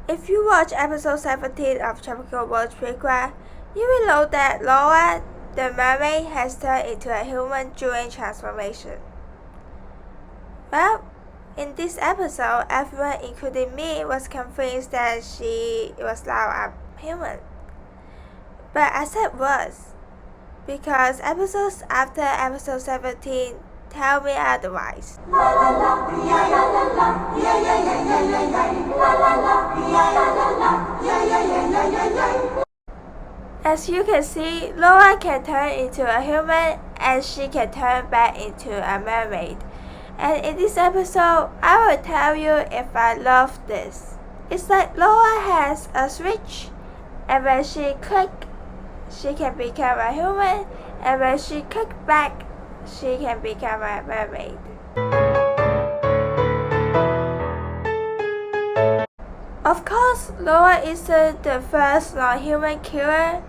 If you watch episode 17 of Tropical World Precure, you will know that Laura, the mermaid, has turned into a human during transformation. Well, in this episode, everyone, including me, was convinced that she was now a human. But I said was, because episodes after episode 17 tell me otherwise. As you can see, Laura can turn into a human and she can turn back into a mermaid. And in this episode, I will tell you if I love this. It's like Laura has a switch, and when she clicks, she can become a human, and when she clicks back, she can become a mermaid. Of course, Laura isn't the first non-human killer,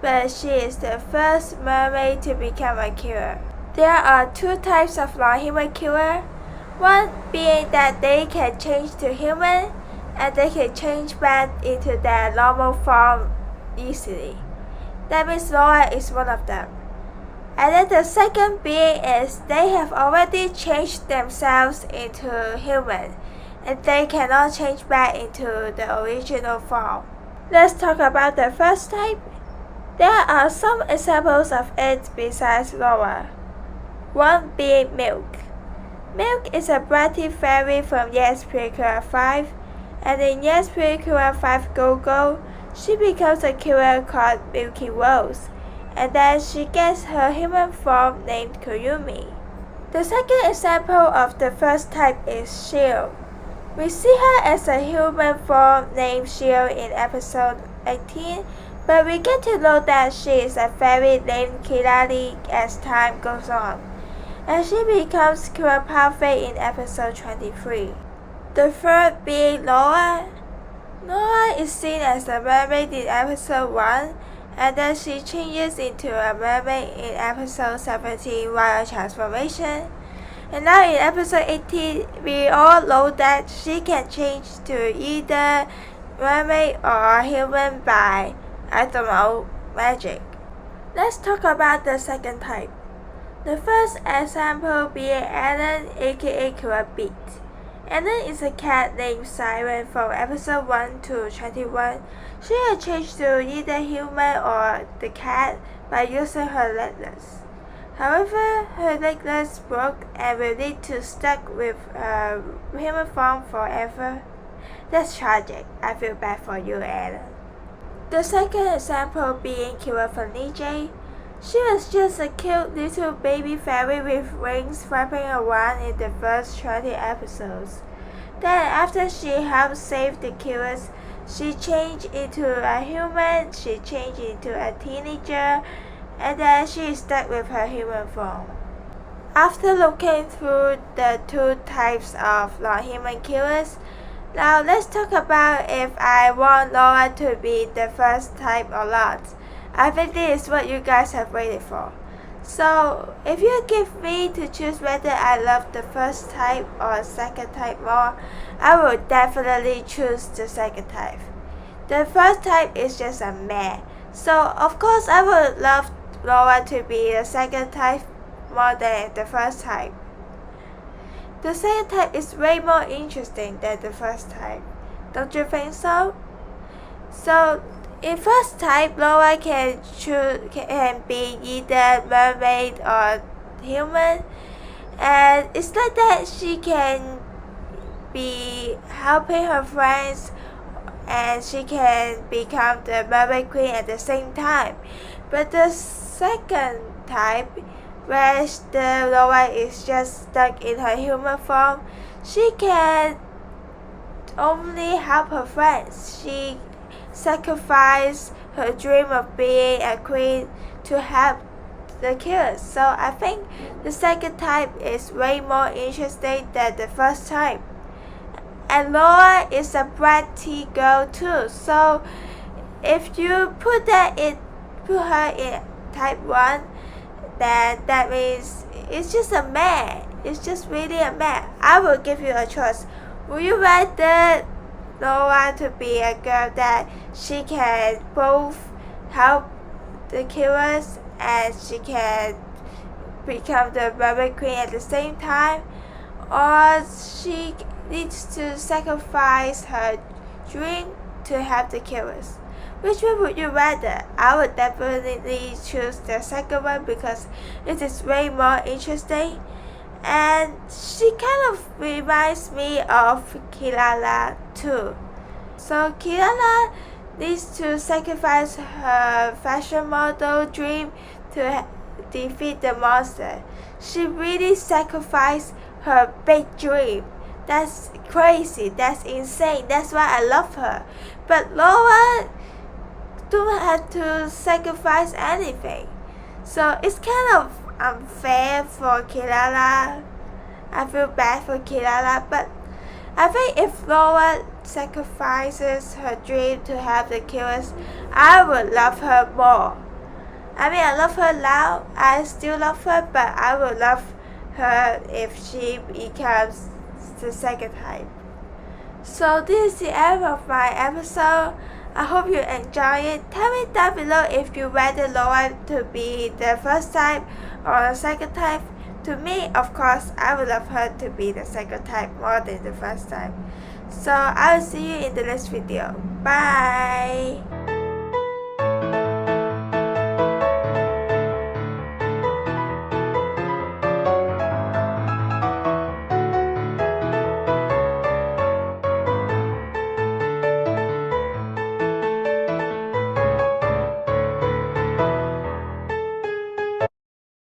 but she is the first mermaid to become a killer. There are two types of non-human killer. One being that they can change to human, and they can change back into their normal form easily. That means Laura is one of them. And then the second being is they have already changed themselves into human, and they cannot change back into the original form. Let's talk about the first type. There are some examples of it besides Laura. One being Milk. Milk is a bratty fairy from Yes Precure 5, and in Yes Precure 5 Go-Go, she becomes a killer called Milky Rose, and then she gets her human form named Koyumi. The second example of the first type is Shield. We see her as a human form named Shield in episode 18, but we get to know that she is a fairy named Kirari as time goes on, and she becomes Killer Perfect in episode 23. The third being Laura. Laura is seen as a mermaid in episode 1, and then she changes into a mermaid in episode 17 via transformation. And now in episode 18, we all know that she can change to either mermaid or human by, magic. Let's talk about the second type. The first example being Ellen, aka Killer Beat. Ellen is a cat named Siren from episode 1 to 21. She had changed to either human or the cat by using her legless. However, her legless broke and will need to stuck with her human form forever. That's tragic. I feel bad for you, Ellen. The second example being Killer Felice. She was just a cute little baby fairy with wings flapping around in the first 20 episodes. Then after she helped save the killers, she changed into a human, she changed into a teenager, and then she stuck with her human form. After looking through the two types of non-human killers, now let's talk about if I want Laura to be the first type or not. I think this is what you guys have waited for. So, if you give me to choose whether I love the first type or second type more, I will definitely choose the second type. The first type is just a meh. So, of course, I would love Laura to be the second type more than the first type. The second type is way more interesting than the first type. Don't you think so? So, in first type, Laura can be either mermaid or human, and it's like that she can be helping her friends, and she can become the mermaid queen at the same time. But the second type, where the Laura is just stuck in her human form, she can only help her friends. She sacrifice her dream of being a queen to help the killers. So I think the second type is way more interesting than the first type. And Laura is a bratty girl too. So if you put her in type 1, then that means it's just a meh. It's just really a meh. I will give you a choice. Will you rather Laura to be a girl that she can both help the killers and she can become the mermaid queen at the same time, or she needs to sacrifice her dream to help the killers. Which one would you rather? I would definitely choose the second one because it is way more interesting, and she kind of reminds me of Kilala too. So Kilala needs to sacrifice her fashion model dream to defeat the monster. She really sacrificed her big dream. That's crazy, that's insane, that's why I love her. But Laura don't have to sacrifice anything. So it's kind of unfair for Kilala. I feel bad for Kilala, but I think if Laura sacrifices her dream to help the killers, I would love her more. I mean, I love her now, I still love her, but I would love her if she becomes the second type. So this is the end of my episode. I hope you enjoy it. Tell me down below if you rather Laura to be the first type or the second type. To me, of course, I would love her to be the second type more than the first type. So I will see you in the next video. Bye!